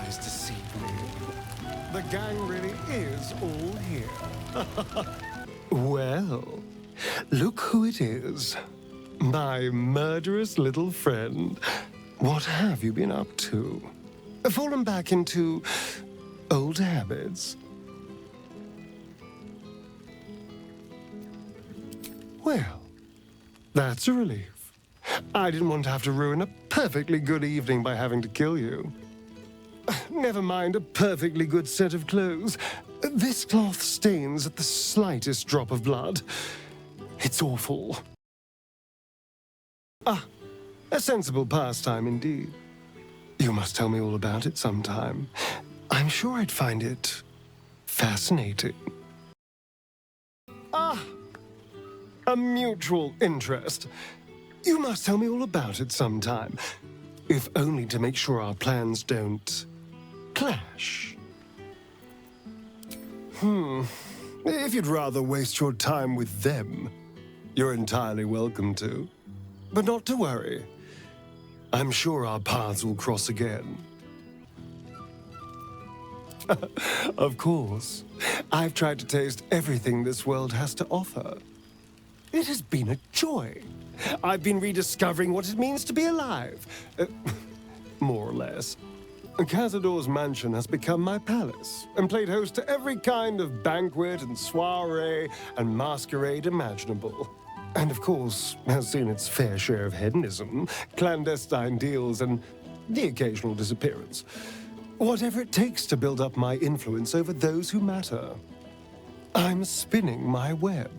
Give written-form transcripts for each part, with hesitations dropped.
always deceive me. The gang really is all here. Well, look who it is. My murderous little friend. What have you been up to? Fallen back into old habits? Well, that's a relief. I didn't want to have to ruin a perfectly good evening by having to kill you. Never mind a perfectly good set of clothes. This cloth stains at the slightest drop of blood. It's awful. Ah, a sensible pastime indeed. You must tell me all about it sometime. I'm sure I'd find it fascinating. Ah, a mutual interest. You must tell me all about it sometime, if only to make sure our plans don't clash. If you'd rather waste your time with them, you're entirely welcome to. But not to worry. I'm sure our paths will cross again. Of course. I've tried to taste everything this world has to offer. It has been a joy. I've been rediscovering what it means to be alive. More or less. Cazador's mansion has become my palace, and played host to every kind of banquet and soiree and masquerade imaginable. And of course, has seen its fair share of hedonism, clandestine deals, and the occasional disappearance. Whatever it takes to build up my influence over those who matter. I'm spinning my web.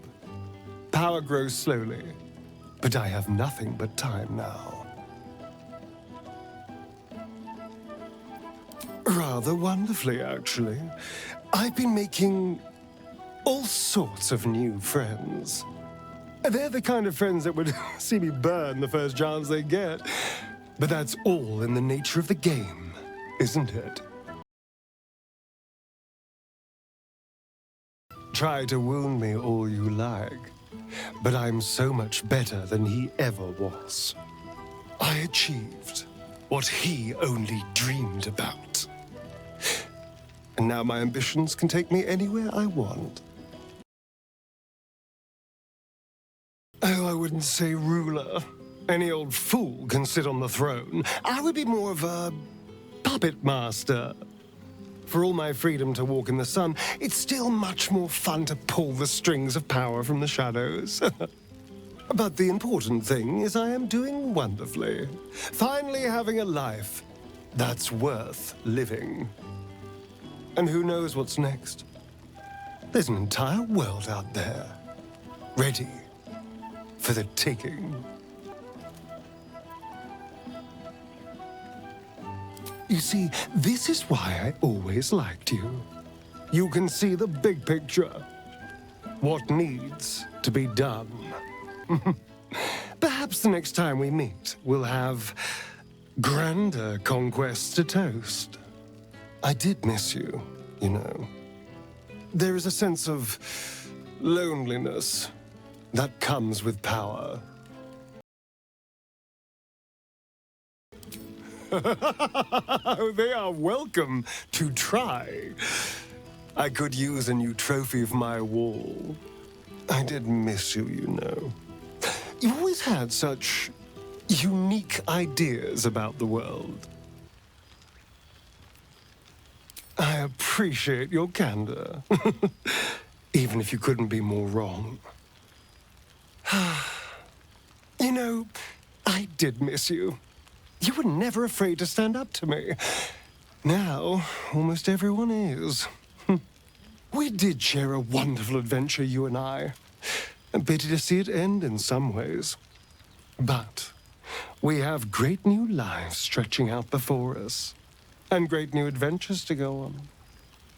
Power grows slowly, but I have nothing but time now. Rather wonderfully, actually. I've been making all sorts of new friends. They're the kind of friends that would see me burn the first chance they get. But that's all in the nature of the game, isn't it? Try to wound me all you like, but I'm so much better than he ever was. I achieved what he only dreamed about. And now my ambitions can take me anywhere I want. Oh, I wouldn't say ruler. Any old fool can sit on the throne. I would be more of a puppet master. For all my freedom to walk in the sun, it's still much more fun to pull the strings of power from the shadows. But the important thing is I am doing wonderfully. Finally having a life that's worth living. And who knows what's next? There's an entire world out there, ready for the taking. You see, this is why I always liked you. You can see the big picture. What needs to be done. Perhaps the next time we meet, we'll have grander conquests to toast. I did miss you, you know. There is a sense of loneliness that comes with power. They are welcome to try. I could use a new trophy for my wall. I did miss you, you know. You always had such unique ideas about the world. I appreciate your candor, even if you couldn't be more wrong. You know, I did miss you. You were never afraid to stand up to me. Now, almost everyone is. We did share a wonderful adventure, you and I. A pity to see it end in some ways. But we have great new lives stretching out before us, and great new adventures to go on.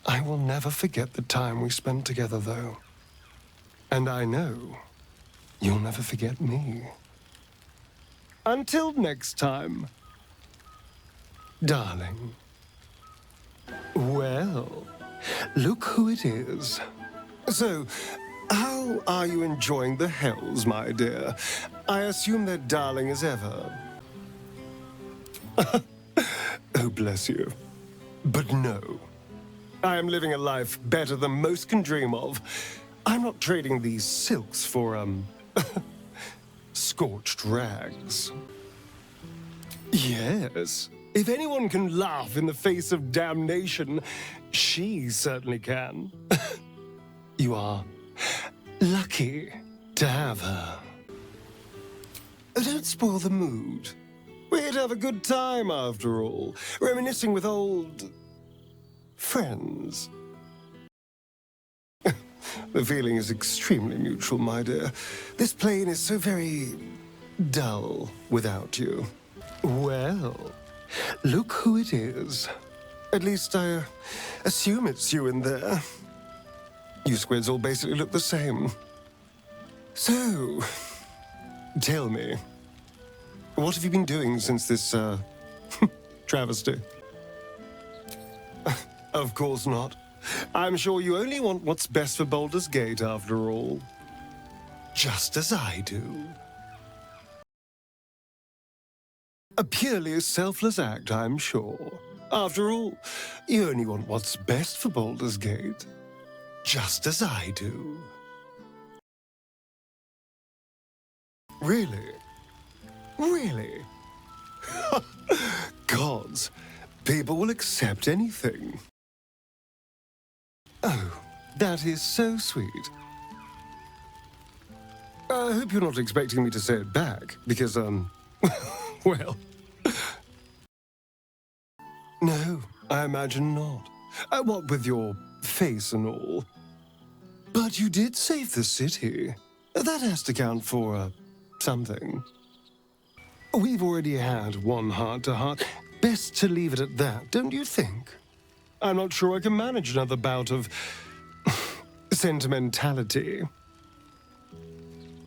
I will never forget the time we spent together, though. And I know you'll never forget me. Until next time, darling. Well, look who it is. So, how are you enjoying the Hells, my dear? I assume they're darling as ever. Oh, bless you. But no. I am living a life better than most can dream of. I'm not trading these silks for, scorched rags. Yes. If anyone can laugh in the face of damnation, she certainly can. You are lucky to have her. Don't spoil the mood. We're here to have a good time, after all, reminiscing with old friends. The feeling is extremely mutual, my dear. This plane is so very dull without you. Well, look who it is. At least I assume it's you in there. You squids all basically look the same. So, tell me, what have you been doing since this, travesty? Of course not. I'm sure you only want what's best for Baldur's Gate, after all. Just as I do. A purely selfless act, I'm sure. After all, you only want what's best for Baldur's Gate. Just as I do. Really? Really? Gods, people will accept anything. Oh, that is so sweet. I hope you're not expecting me to say it back, because, well... No, I imagine not. What with your face and all. But you did save the city. That has to count for, something. We've already had one heart-to-heart. Best to leave it at that, don't you think? I'm not sure I can manage another bout of sentimentality.